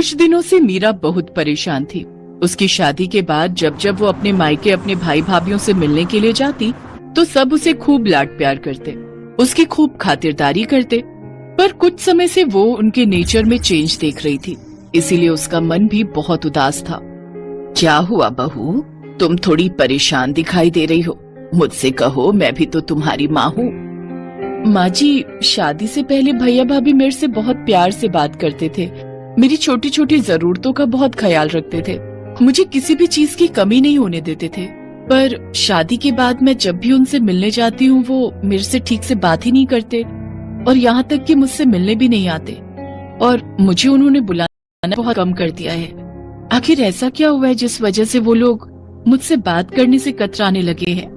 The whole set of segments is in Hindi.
कुछ दिनों से मीरा बहुत परेशान थी। उसकी शादी के बाद जब जब वो अपने मायके अपने भाई भाभीयों से मिलने के लिए जाती तो सब उसे खूब लाड प्यार करते, उसकी खूब खातिरदारी करते। पर कुछ समय से वो उनके नेचर में चेंज देख रही थी, इसीलिए उसका मन भी बहुत उदास था। क्या हुआ बहू, तुम थोड़ी परेशान दिखाई दे रही हो? मुझसे कहो, मैं भी तो तुम्हारी माँ हूँ। माँ जी, शादी से पहले भैया भाभी मेरे से बहुत प्यार से बात करते थे, मेरी छोटी छोटी जरूरतों का बहुत ख्याल रखते थे, मुझे किसी भी चीज की कमी नहीं होने देते थे। पर शादी के बाद मैं जब भी उनसे मिलने जाती हूँ वो मेरे से ठीक से बात ही नहीं करते और यहाँ तक कि मुझसे मिलने भी नहीं आते, और मुझे उन्होंने बुलाना बहुत कम कर दिया है। आखिर ऐसा क्या हुआ है जिस वजह से वो लोग मुझसे बात करने से कतराने लगे हैं?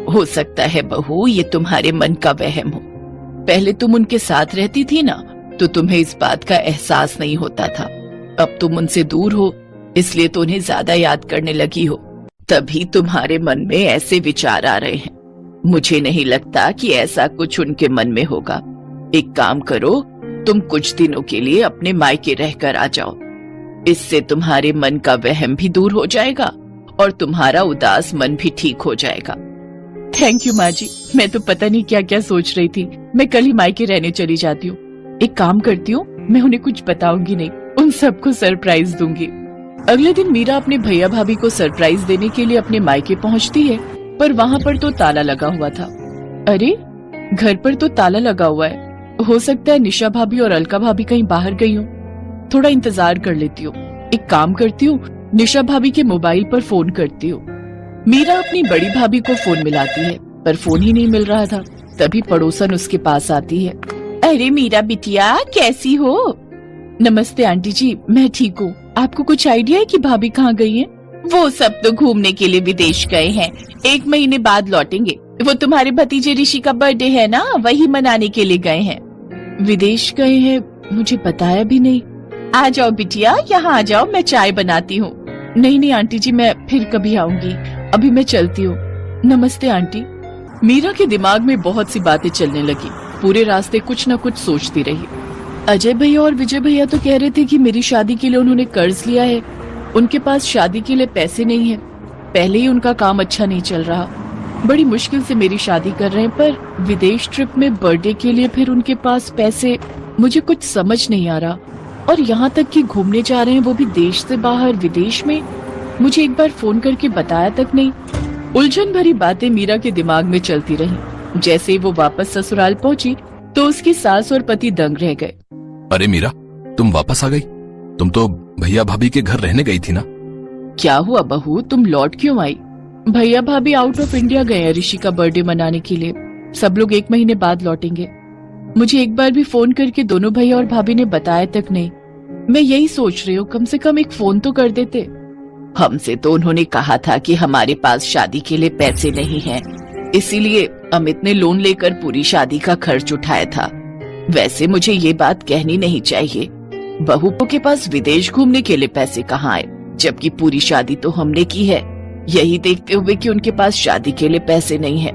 हो सकता है बहू ये तुम्हारे मन का वहम हो। पहले तुम उनके साथ रहती थी ना, तो तुम्हें इस बात का एहसास नहीं होता था। अब तुम उनसे दूर हो, इसलिए तो उन्हें ज्यादा याद करने लगी हो, तभी तुम्हारे मन में ऐसे विचार आ रहे हैं। मुझे नहीं लगता कि ऐसा कुछ उनके मन में होगा। एक काम करो, तुम कुछ दिनों के लिए अपने मायके रहकर आ जाओ, इससे तुम्हारे मन का वहम भी दूर हो जाएगा और तुम्हारा उदास मन भी ठीक हो जाएगा। थैंक यू माँ जी, मैं तो पता नहीं क्या क्या सोच रही थी। मैं कल ही मायके रहने चली जाती हूँ। एक काम करती हूँ, मैं उन्हें कुछ बताऊंगी नहीं, उन सबको सरप्राइज दूंगी। अगले दिन मीरा अपने भैया भाभी को सरप्राइज देने के लिए अपने मायके पहुँचती है, पर वहाँ पर तो ताला लगा हुआ था। अरे, घर पर तो ताला लगा हुआ है, हो सकता है निशा भाभी और अलका भाभी कहीं बाहर गई हो। थोड़ा इंतजार कर लेती हूँ। एक काम करती हूँ, निशा भाभी के मोबाइल पर फोन करती हूँ। मीरा अपनी बड़ी भाभी को फोन मिलाती है, पर फोन ही नहीं मिल रहा था। तभी पड़ोसन उसके पास आती है। अरे मीरा बिटिया, कैसी हो? नमस्ते आंटी जी, मैं ठीक हूँ। आपको कुछ आइडिया है कि भाभी कहाँ गई हैं? वो सब तो घूमने के लिए विदेश गए हैं, 1 महीने बाद लौटेंगे। वो तुम्हारे भतीजे ऋषि का बर्थडे है ना, वही मनाने के लिए गए हैं। विदेश गए हैं? मुझे बताया भी नहीं। आ जाओ बिटिया, यहाँ आ जाओ, मैं चाय बनाती हूँ। नहीं आंटी जी, मैं फिर कभी आऊंगी, अभी मैं चलती हूँ। नमस्ते आंटी। मीरा के दिमाग में बहुत सी बातें चलने लगी, पूरे रास्ते कुछ न कुछ सोचती रही। अजय भैया और विजय भैया तो कह रहे थे कि मेरी शादी के लिए उन्होंने कर्ज लिया है, उनके पास शादी के लिए पैसे नहीं है, पहले ही उनका काम अच्छा नहीं चल रहा, बड़ी मुश्किल से मेरी शादी कर रहे हैं। पर विदेश ट्रिप में बर्थडे के लिए फिर उनके पास पैसे, मुझे कुछ समझ नहीं आ रहा। और यहाँ तक कि घूमने जा रहे हैं, वो भी देश से बाहर, विदेश में। मुझे एक बार फोन करके बताया तक नहीं। उलझन भरी बातें मीरा के दिमाग में चलती रहीं। जैसे ही वो वापस ससुराल पहुंची तो उसकी सास और पति दंग रह गए। अरे मीरा, तुम वापस आ गई? तुम तो भैया भाभी के घर रहने गई थी ना? क्या हुआ बहू, तुम लौट क्यों आई? भैया भाभी आउट ऑफ इंडिया गए हैं ऋषि का बर्थडे मनाने के लिए। सब लोग 1 महीने बाद लौटेंगे। मुझे एक बार भी फोन करके दोनों भैया और भाभी ने बताया तक नहीं। मैं यही सोच रही हूँ, कम से कम एक फोन तो कर देते। हमसे तो उन्होंने कहा था कि हमारे पास शादी के लिए पैसे नहीं हैं, इसीलिए अमित ने लोन लेकर पूरी शादी का खर्च उठाया था। वैसे मुझे ये बात कहनी नहीं चाहिए, बहू के पास विदेश घूमने के लिए पैसे कहाँ आए, जबकि पूरी शादी तो हमने की है, यही देखते हुए कि उनके पास शादी के लिए पैसे नहीं है।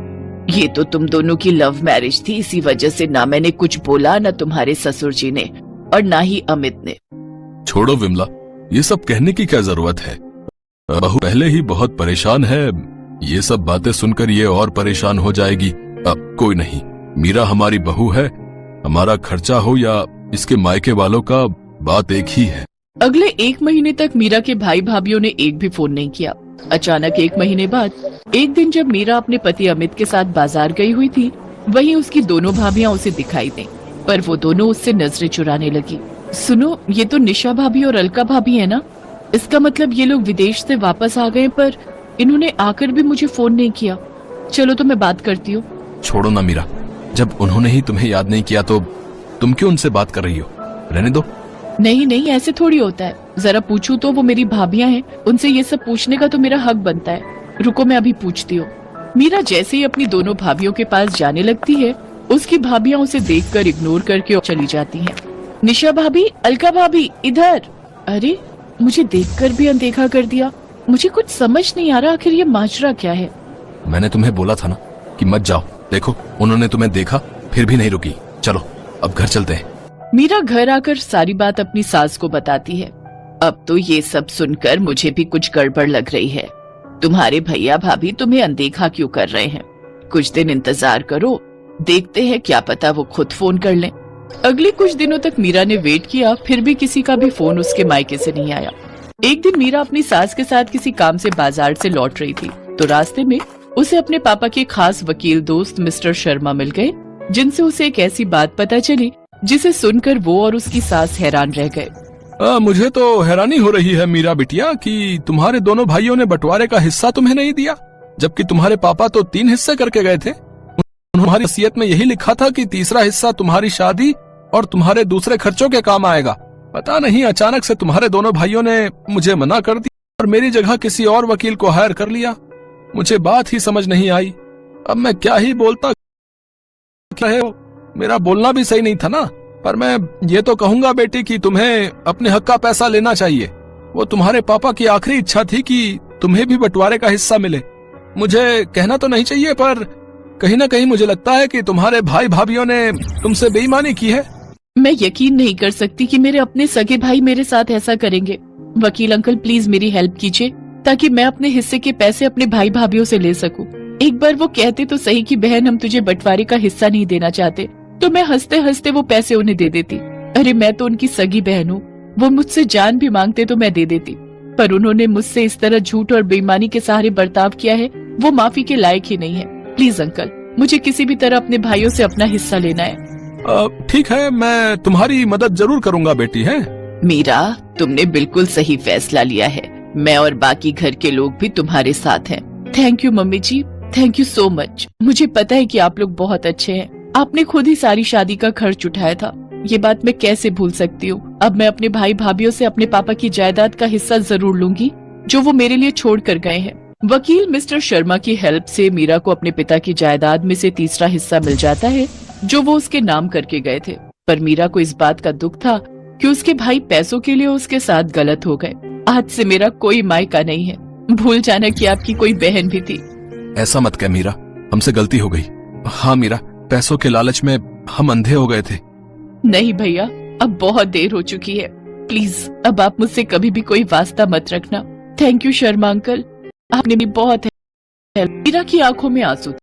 ये तो तुम दोनों की लव मैरिज थी, इसी वजह से ना मैंने कुछ बोला, न तुम्हारे ससुर जी ने और ना ही अमित ने। छोड़ो विमला, ये सब कहने की क्या जरूरत है? बहू पहले ही बहुत परेशान है, ये सब बातें सुनकर ये और परेशान हो जाएगी। अब कोई नहीं, मीरा हमारी बहू है, हमारा खर्चा हो या इसके मायके वालों का, बात एक ही है। अगले 1 महीने तक मीरा के भाई भाभीओं ने एक भी फोन नहीं किया। अचानक 1 महीने बाद एक दिन जब मीरा अपने पति अमित के साथ बाजार गई हुई थी, वहीं उसकी दोनों भाभियां उसे दिखाई दी, पर वो दोनों उससे नजरें चुराने लगी। सुनो, ये तो निशा भाभी और अलका भाभी है ना? इसका मतलब ये लोग विदेश से वापस आ गए, पर इन्होंने आकर भी मुझे फोन नहीं किया। चलो तो मैं बात करती हूँ। छोड़ो ना मीरा, जब उन्होंने ही तुम्हें याद नहीं किया तो तुम क्यों उनसे बात कर रही हो? रहने दो। नहीं, ऐसे थोड़ी होता है। जरा पूछूं तो, वो मेरी भाभियां हैं, उनसे ये सब पूछने का तो मेरा हक बनता है। रुको, मैं अभी पूछती हूँ। मीरा जैसे ही अपनी दोनों भाभियों के पास जाने लगती है, उसकी भाभियां उसे देखकर इग्नोर करके चली जाती हैं। निशा भाभी, अलका भाभी, इधर। अरे, मुझे देखकर भी अनदेखा कर दिया। मुझे कुछ समझ नहीं आ रहा, आखिर ये माजरा क्या है? मैंने तुम्हें बोला था ना कि मत जाओ। देखो, उन्होंने तुम्हें देखा फिर भी नहीं रुकी। चलो अब घर चलते हैं। मीरा घर आकर सारी बात अपनी सास को बताती है। अब तो ये सब सुनकर मुझे भी कुछ गड़बड़ लग रही है। तुम्हारे भैया भाभी तुम्हें अनदेखा क्यों कर रहे हैं? कुछ दिन इंतजार करो, देखते हैं, क्या पता वो खुद फोन कर लें। अगले कुछ दिनों तक मीरा ने वेट किया, फिर भी किसी का भी फोन उसके मायके से नहीं आया। एक दिन मीरा अपनी सास के साथ किसी काम से बाजार से लौट रही थी, तो रास्ते में उसे अपने पापा के खास वकील दोस्त मिस्टर शर्मा मिल गए, जिनसे उसे एक ऐसी बात पता चली जिसे सुनकर वो और उसकी सास हैरान रह गए। मुझे तो हैरानी हो रही है मीरा बिटिया कि तुम्हारे दोनों भाइयों ने बंटवारे का हिस्सा तुम्हें नहीं दिया, जबकि तुम्हारे पापा तो 3 हिस्से करके गए थे। तुम्हारी वसीयत में यही लिखा था कि तीसरा हिस्सा तुम्हारी शादी और तुम्हारे दूसरे खर्चों के काम आएगा। पता नहीं अचानक से तुम्हारे दोनों भाइयों ने मुझे मना कर दिया और मेरी जगह किसी और वकील को हायर कर लिया। मुझे बात ही समझ नहीं आई। अब मैं क्या ही बोलता रहे हो, मेरा बोलना भी सही नहीं था ना। पर मैं ये तो कहूंगा बेटी कि तुम्हें अपने हक का पैसा लेना चाहिए। वो तुम्हारे पापा की आखिरी इच्छा थी कि तुम्हें भी बंटवारे का हिस्सा मिले। मुझे कहना तो नहीं चाहिए, पर कहीं ना कहीं मुझे लगता है कि तुम्हारे भाई भाभीियों ने तुमसे बेईमानी की है। मैं यकीन नहीं कर सकती कि मेरे अपने सगे भाई मेरे साथ ऐसा करेंगे। वकील अंकल प्लीज मेरी हेल्प कीजिए, ताकि मैं अपने हिस्से के पैसे अपने भाई भाभीियों से ले सकूं। एक बार वो कहते तो सही कि बहन हम तुझे बंटवारे का हिस्सा नहीं देना चाहते, तो मैं हंसते हंसते वो पैसे उन्हें दे देती। अरे मैं तो उनकी सगी बहन हूँ, वो मुझसे जान भी मांगते तो मैं दे देती, पर उन्होंने मुझसे इस तरह झूठ और बेईमानी के सहारे बर्ताव किया है, वो माफी के लायक ही नहीं है। प्लीज अंकल, मुझे किसी भी तरह अपने भाइयों से अपना हिस्सा लेना है। ठीक है, मैं तुम्हारी मदद जरूर करूंगा बेटी। है मीरा, तुमने बिल्कुल सही फैसला लिया है। मैं और बाकी घर के लोग भी तुम्हारे साथ हैं। Thank you mummy ji, thank you so much. मुझे पता है कि आप लोग बहुत अच्छे हैं। आपने खुद ही सारी शादी का खर्च उठाया था, ये बात मैं कैसे भूल सकती हूँ। अब मैं अपने भाई भाभीियों से अपने पापा की जायदाद का हिस्सा जरूर लूंगी, जो वो मेरे लिए छोड़ कर गए हैं। वकील मिस्टर शर्मा की हेल्प से मीरा को अपने पिता की जायदाद में से तीसरा हिस्सा मिल जाता है, जो वो उसके नाम करके गए थे। पर मीरा को इस बात का दुख था कि उसके भाई पैसों के लिए उसके साथ गलत हो गए। आज से मेरा कोई मायका नहीं है। भूल जाना कि आपकी कोई बहन भी थी। ऐसा मत कह मीरा, हमसे गलती हो गई। हाँ मीरा, पैसों के लालच में हम अंधे हो गए थे। नहीं भैया, अब बहुत देर हो चुकी है। प्लीज अब आप मुझसे कभी भी कोई वास्ता मत रखना। थैंक यू शर्मा अंकल, आपने भी बहुत हेल्प। मीरा की आंखों में आंसू थे।